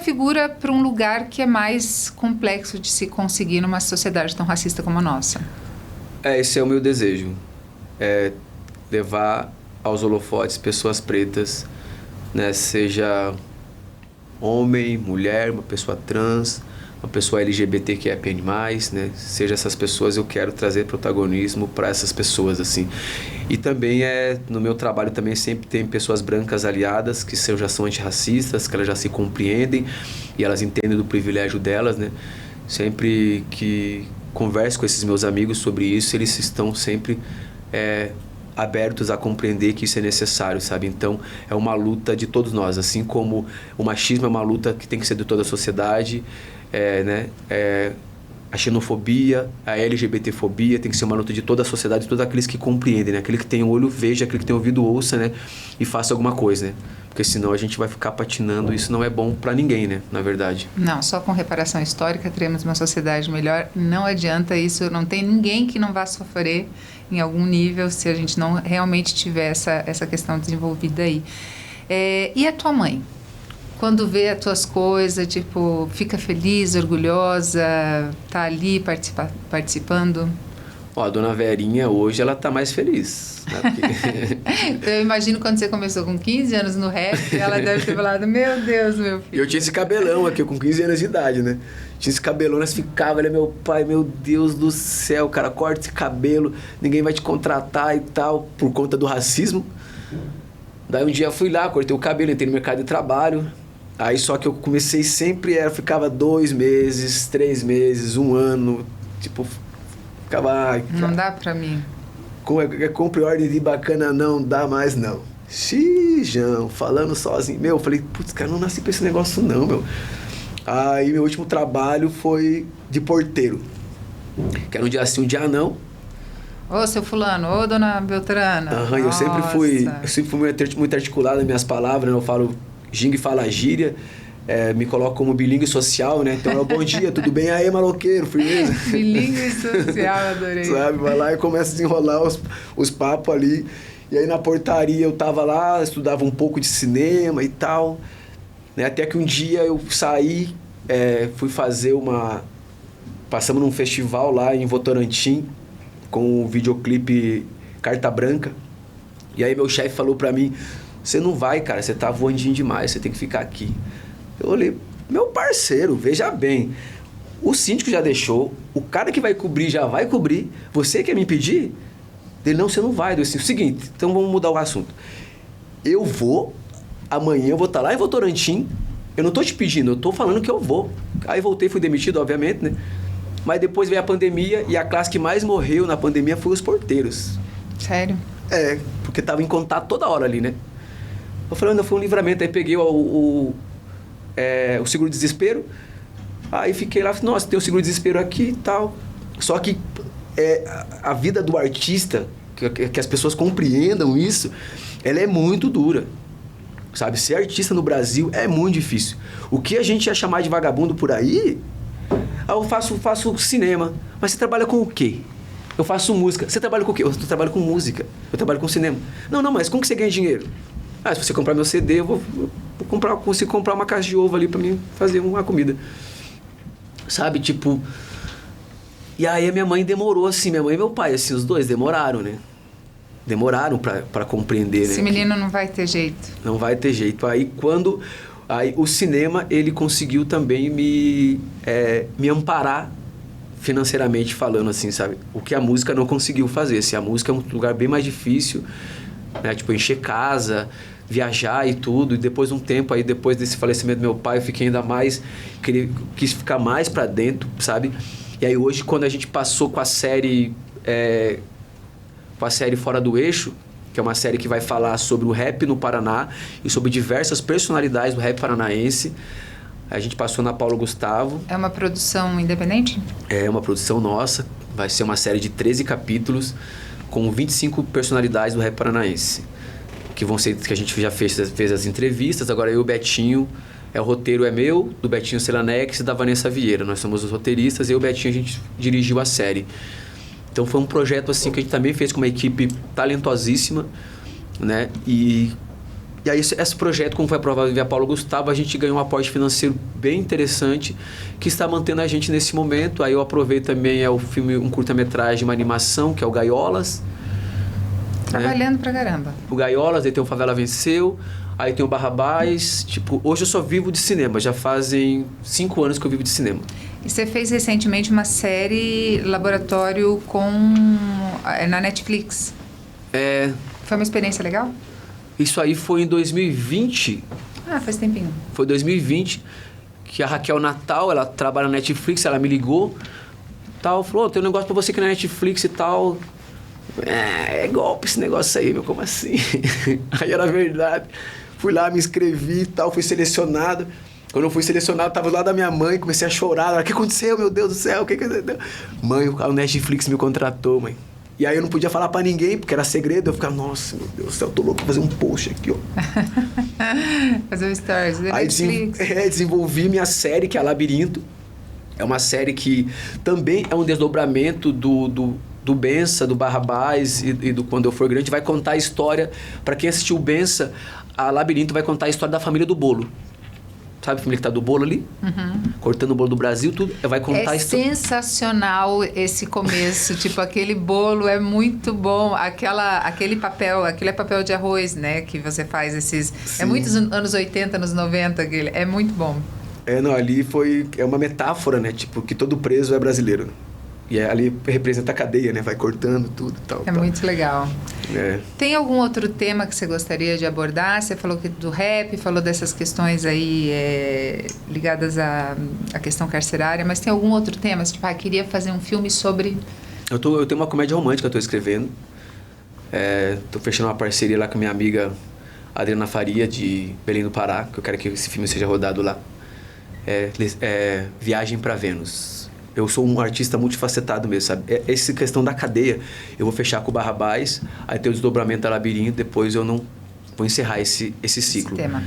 figura para um lugar que é mais complexo de se conseguir numa sociedade tão racista como a nossa.
Esse é o meu desejo. Levar aos holofotes pessoas pretas, né? Seja homem, mulher, uma pessoa trans, uma pessoa LGBTQIA+, né? Seja essas pessoas, eu quero trazer protagonismo para essas pessoas, assim. E também no meu trabalho também sempre tem pessoas brancas aliadas, que já são antirracistas, que elas já se compreendem e elas entendem do privilégio delas, né? Sempre que converso com esses meus amigos sobre isso, eles estão sempre abertos a compreender que isso é necessário, sabe? Então, é uma luta de todos nós, assim como o machismo é uma luta que tem que ser de toda a sociedade, né? a xenofobia, a LGBTfobia, tem que ser uma luta de toda a sociedade, de todos aqueles que compreendem, né? Aquele que tem olho veja, aquele que tem ouvido ouça, né? E faça alguma coisa, né? Porque senão a gente vai ficar patinando, isso não é bom para ninguém, né? Na verdade.
Não, só com reparação histórica teremos uma sociedade melhor. Não adianta isso, não tem ninguém que não vá sofrer em algum nível se a gente não realmente tiver essa questão desenvolvida aí. E a tua mãe? Quando vê as tuas coisas, tipo, fica feliz, orgulhosa, tá ali participando?
Ó, a dona Verinha hoje, ela tá mais feliz. Né? Porque...
Eu imagino quando você começou com 15 anos no rap, ela deve ter falado, meu Deus, meu filho.
Eu tinha esse cabelão aqui, com 15 anos de idade, né? Tinha esse cabelão, nós ficava, ele é meu pai, meu Deus do céu, cara, corta esse cabelo, ninguém vai te contratar e tal, por conta do racismo. Daí um dia eu fui lá, cortei o cabelo, entrei no mercado de trabalho. Aí só que eu comecei sempre, ficava 2 meses, 3 meses, 1 ano, tipo, ficava...
Não dá pra mim.
Compre ordem de bacana, não dá mais não. Xijão, falando sozinho. Meu, eu falei, putz, cara, não nasci pra esse negócio não, meu. Aí meu último trabalho foi de porteiro. Que era um dia sim, um dia não.
Ô, seu fulano, ô, dona Beltrana.
Aham, eu sempre fui muito articulado nas minhas palavras, né? Eu falo... Ging fala gíria, me coloco como bilíngue social, né? Então, bom dia, tudo bem? Aí, maloqueiro, firmeza?
Bilíngue social, adorei.
Sabe, vai lá e começa a desenrolar os papos ali. E aí, na portaria, eu tava lá, estudava um pouco de cinema e tal. Né? Até que um dia eu saí, fui fazer Passamos num festival lá em Votorantim, com o videoclipe Carta Branca. E aí, meu chefe falou pra mim... Você não vai, cara, você tá voandinho demais, você tem que ficar aqui. Eu olhei, meu parceiro, veja bem, o síndico já deixou, o cara que vai cobrir já vai cobrir, você quer me impedir? Ele, não, você não vai. Eu disse, o seguinte, então vamos mudar o assunto. Eu vou, amanhã eu vou estar lá em Votorantim, eu não tô te pedindo, eu tô falando que eu vou. Aí voltei, fui demitido, obviamente, né? Mas depois veio a pandemia e a classe que mais morreu na pandemia foi os porteiros.
Sério?
Porque tava em contato toda hora ali, né? Eu falei, ainda foi um livramento. Aí peguei o seguro-desespero. Aí fiquei lá, nossa, tem o seguro-desespero aqui e tal. Só que a vida do artista, que as pessoas compreendam isso, ela é muito dura. Sabe? Ser artista no Brasil é muito difícil. O que a gente ia chamar de vagabundo por aí... eu faço cinema. Mas você trabalha com o quê? Eu faço música. Você trabalha com o quê? Eu trabalho com música. Eu trabalho com cinema. Não, mas como que você ganha dinheiro? Se você comprar meu CD, eu vou consigo comprar uma caixa de ovo ali pra mim fazer uma comida. Sabe, tipo... E aí a minha mãe demorou, assim, minha mãe e meu pai, assim, os dois demoraram, né? Demoraram pra compreender, né?
Esse menino não vai ter jeito.
Não vai ter jeito. Aí o cinema, ele conseguiu também me amparar financeiramente falando, assim, sabe? O que a música não conseguiu fazer. Assim, a música é um lugar bem mais difícil, né? Tipo, encher casa... viajar e tudo, e depois de um tempo aí, depois desse falecimento do meu pai, eu fiquei ainda mais, quis ficar mais pra dentro, sabe? E aí hoje, quando a gente passou com a série Fora do Eixo, que é uma série que vai falar sobre o rap no Paraná e sobre diversas personalidades do rap paranaense, a gente passou na Paulo Gustavo.
É uma produção independente? É
uma produção nossa, vai ser uma série de 13 capítulos com 25 personalidades do rap paranaense. Que a gente já fez as entrevistas, agora eu e o Betinho, o roteiro é meu, do Betinho Celanex e da Vanessa Vieira. Nós somos os roteiristas, eu e o Betinho a gente dirigiu a série. Então foi um projeto assim que a gente também fez com uma equipe talentosíssima, né? E aí esse projeto, como foi aprovado via Paulo Gustavo, a gente ganhou um aporte financeiro bem interessante, que está mantendo a gente nesse momento. Aí eu aproveito também o filme, um curta-metragem, uma animação, que é o Gaiolas.
Trabalhando pra caramba.
O Gaiolas, aí tem o Favela Venceu, aí tem o Barrabás. Tipo, hoje eu só vivo de cinema, já fazem 5 anos que eu vivo de cinema.
E você fez recentemente uma série Laboratório na Netflix. Foi uma experiência legal?
Isso aí foi em 2020.
Faz tempinho.
Foi 2020, que a Raquel Natal, ela trabalha na Netflix, ela me ligou, tal, falou, tem um negócio pra você aqui na Netflix e tal... É golpe esse negócio aí, meu, como assim? Aí era verdade. Fui lá, me inscrevi e tal, fui selecionado. Quando eu fui selecionado, eu tava lá da minha mãe, comecei a chorar. O que aconteceu, meu Deus do céu? O que aconteceu? Mãe, o Netflix me contratou, mãe. E aí eu não podia falar pra ninguém, porque era segredo. Eu ficava, nossa, meu Deus do céu, eu tô louco pra fazer um post aqui, ó.
Fazer um stories do
Aí
Netflix.
desenvolvi minha série, que é Labirinto. É uma série que também é um desdobramento do Bença, do Barrabás e do Quando Eu For Grande. Vai contar a história, pra quem assistiu o Bença, a Labirinto vai contar a história da família do bolo. Sabe a família que tá do bolo ali? Cortando o bolo do Brasil, tudo. Vai contar
É
a história.
sensacional esse começo, tipo, aquele bolo é muito bom, aquele papel, aquele é papel de arroz, né, que você faz esses...
Sim.
É muitos anos 80, anos 90, aquele, é muito bom.
Não, ali é uma metáfora, né, tipo, que todo preso é brasileiro. E ali representa a cadeia, né, vai cortando tudo e tal.
É muito legal.
É.
Tem algum outro tema que você gostaria de abordar? Você falou do rap, falou dessas questões aí ligadas à questão carcerária, mas tem algum outro tema? Você, tipo, queria fazer um filme sobre...
Eu tenho uma comédia romântica que eu tô escrevendo. Tô fechando uma parceria lá com a minha amiga Adriana Faria, de Belém do Pará, que eu quero que esse filme seja rodado lá. Viagem pra Vênus. Eu sou um artista multifacetado mesmo, sabe? Essa questão da cadeia, eu vou fechar com o Barrabás, aí tem o desdobramento da Labirinto, depois eu não vou encerrar esse ciclo.
Esse tema.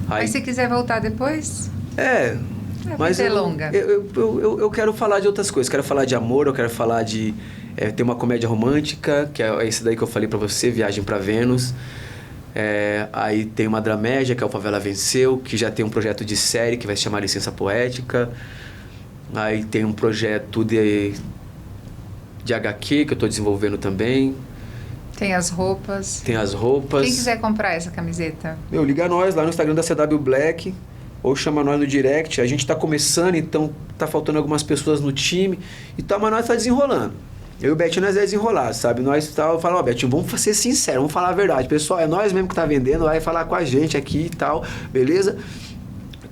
Aí,
Mas se quiser voltar depois...
mas
vida é longa.
Eu quero falar de outras coisas. Quero falar de amor, eu quero falar de... ter uma comédia romântica, que é esse daí que eu falei pra você, Viagem pra Vênus. Aí tem uma dramédia, que é o Favela Venceu, que já tem um projeto de série que vai se chamar Licença Poética. Aí tem um projeto de HQ que eu tô desenvolvendo também.
Tem as roupas.
Tem as roupas.
Quem quiser comprar essa camiseta?
Liga nós lá no Instagram da CW Black, ou chama nós no direct. A gente tá começando, então tá faltando algumas pessoas no time, mas nós tá desenrolando. Eu e o Betinho, nós é desenrolar, sabe? Nós falamos, Betinho, vamos ser sinceros, vamos falar a verdade. Pessoal, é nós mesmo que tá vendendo, vai falar com a gente aqui e tal, beleza?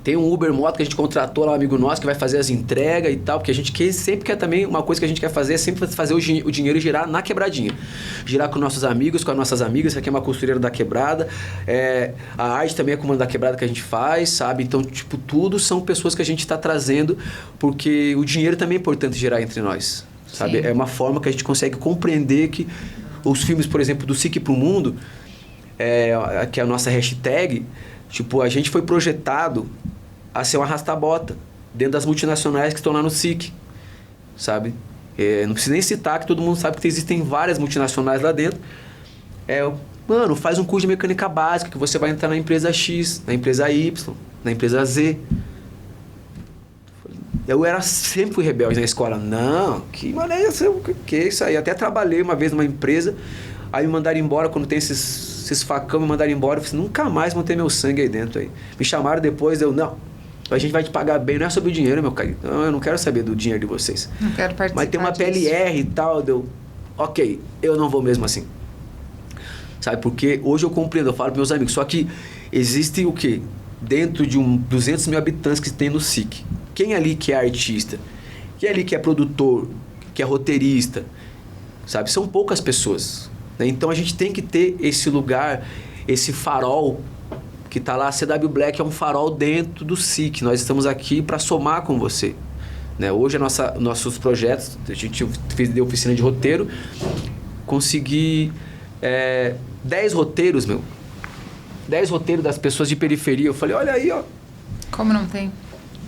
Tem um Uber Moto que a gente contratou lá, um amigo nosso, que vai fazer as entregas e tal, porque a gente sempre quer também, uma coisa que a gente quer fazer é sempre fazer o dinheiro girar na quebradinha. Girar com nossos amigos, com as nossas amigas, que aqui é uma costureira da quebrada. A arte também é comando da quebrada que a gente faz, sabe? Então, tipo, tudo são pessoas que a gente está trazendo, porque o dinheiro também é importante girar entre nós, sabe?
Sim.
É uma forma que a gente consegue compreender que os filmes, por exemplo, do SIC pro Mundo, que é a nossa hashtag, tipo, a gente foi projetado a ser um arrasta-bota dentro das multinacionais que estão lá no SIC, sabe? Não preciso nem citar, que todo mundo sabe que existem várias multinacionais lá dentro. Mano, faz um curso de mecânica básica que você vai entrar na empresa X, na empresa Y, na empresa Z. Eu sempre fui rebelde na escola. Não, que maneira, que é isso aí? Até trabalhei uma vez numa empresa, aí me mandaram embora, quando tem esses facão, me mandaram embora. Eu falei, nunca mais vou ter meu sangue aí dentro aí. Me chamaram depois, não, a gente vai te pagar bem, não é sobre o dinheiro, meu cara. Eu não quero saber do dinheiro de vocês.
Não quero participar
Mas tem uma
disso.
PLR e tal, ok, eu não vou mesmo assim. Sabe, porque hoje eu compreendo, eu falo para meus amigos, só que existe o quê? Dentro de 200 mil habitantes que tem no SIC. Quem ali que é artista? Quem ali que é produtor? Que é roteirista? Sabe, são poucas pessoas, né? Então a gente tem que ter esse lugar, esse farol que tá lá. A CW Black é um farol dentro do SIC. Nós estamos aqui para somar com você, né? Hoje nossos projetos, a gente fez oficina de roteiro, consegui 10 roteiros, 10 roteiros das pessoas de periferia. Eu falei, olha aí, ó.
Como não tem?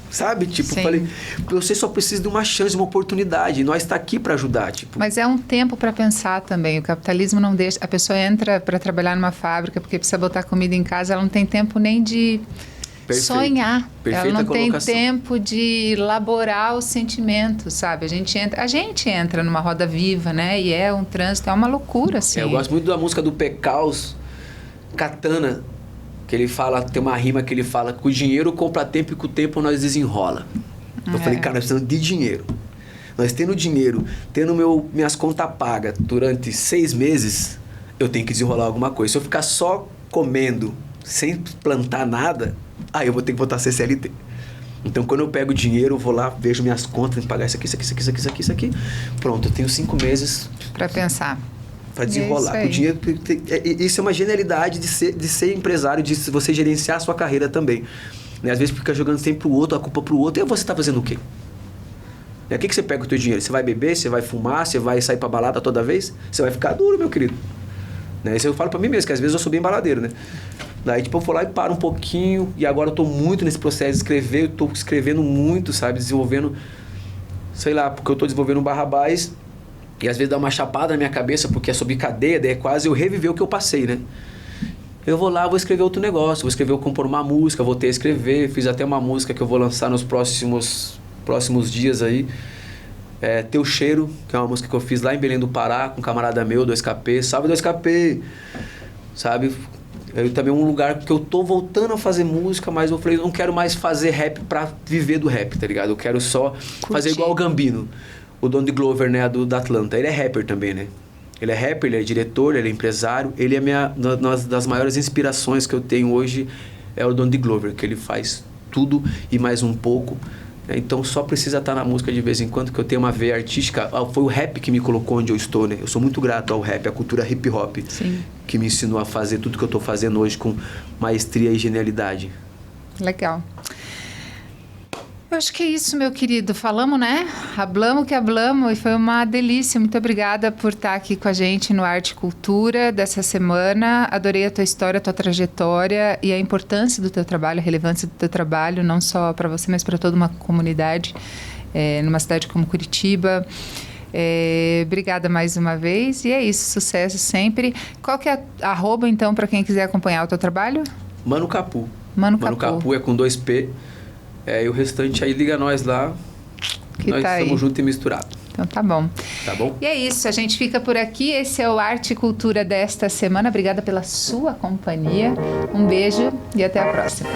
Sabe? Tipo,
Sim.
falei, você só precisa de uma chance, de uma oportunidade. E nós tá aqui para ajudar, tipo.
Mas é um tempo para pensar também. O capitalismo não deixa... A pessoa entra para trabalhar numa fábrica porque precisa botar comida em casa, ela não tem tempo nem de
Perfeito.
sonhar.
Perfeita
ela não
colocação.
tem tempo de elaborar os sentimentos, sabe? A gente entra numa roda viva, né? E é um trânsito, é uma loucura, assim.
Eu gosto muito da música do Pecaus, Katana, que ele fala, tem uma rima que ele fala que o dinheiro compra tempo e com o tempo nós desenrola. Eu falei, cara, nós precisamos de dinheiro. Nós tendo dinheiro, tendo minhas contas pagas durante 6 meses, eu tenho que desenrolar alguma coisa. Se eu ficar só comendo, sem plantar nada, aí eu vou ter que voltar a ser CLT. Então, quando eu pego o dinheiro, eu vou lá, vejo minhas contas, tenho que pagar isso aqui. Pronto, eu tenho 5 meses
para pensar.
para desenrolar. O dinheiro, isso é uma genialidade de ser empresário, de você gerenciar a sua carreira também. Né? Às vezes fica jogando sempre pro outro, a culpa pro outro, e você tá fazendo o quê? O que você pega o teu dinheiro? Você vai beber, você vai fumar, você vai sair pra balada toda vez? Você vai ficar duro, meu querido. Né? Isso eu falo pra mim mesmo, que às vezes eu sou bem baladeiro, né? Daí, tipo, eu vou lá e paro um pouquinho, e agora eu tô muito nesse processo de escrever, eu tô escrevendo muito, sabe? Desenvolvendo, sei lá, porque eu tô desenvolvendo um Barrabás, e às vezes dá uma chapada na minha cabeça, porque é sobre cadeia, daí é quase eu reviver o que eu passei, né? Eu vou lá, vou escrever outro negócio, vou compor uma música, voltei a escrever, fiz até uma música que eu vou lançar nos próximos dias aí. Teu Cheiro, que é uma música que eu fiz lá em Belém do Pará, com um camarada meu, 2KP, salve 2KP, sabe? Também um lugar que eu tô voltando a fazer música, mas eu falei, não quero mais fazer rap pra viver do rap, tá ligado? Eu quero só fazer igual o Gambino, o Donald Glover, né, da Atlanta. Ele é rapper também, né? Ele é rapper, ele é diretor, ele é empresário. Ele é uma das maiores inspirações que eu tenho hoje, é o Donald Glover, que ele faz tudo e mais um pouco. Então só precisa estar na música de vez em quando, que eu tenho uma veia artística. Foi o rap que me colocou onde eu estou, né? Eu sou muito grato ao rap, à cultura hip hop,
Sim.
que me ensinou a fazer tudo que eu estou fazendo hoje com maestria e genialidade.
Legal. Eu acho que é isso, meu querido. Falamos, né? Hablamos que hablamos, e foi uma delícia. Muito obrigada por estar aqui com a gente no Arte e Cultura dessa semana. Adorei a tua história, a tua trajetória e a importância do teu trabalho, a relevância do teu trabalho, não só para você, mas para toda uma comunidade, numa cidade como Curitiba. Obrigada mais uma vez. E é isso, sucesso sempre. Qual que é a @, então, para quem quiser acompanhar o teu trabalho?
Mano Capu.
Mano
Capu é com 2P. E o restante aí, liga nós lá, que nós estamos juntos e misturados.
Então tá bom.
Tá bom?
E é isso, a gente fica por aqui. Esse é o Arte e Cultura desta semana. Obrigada pela sua companhia. Um beijo e até a próxima.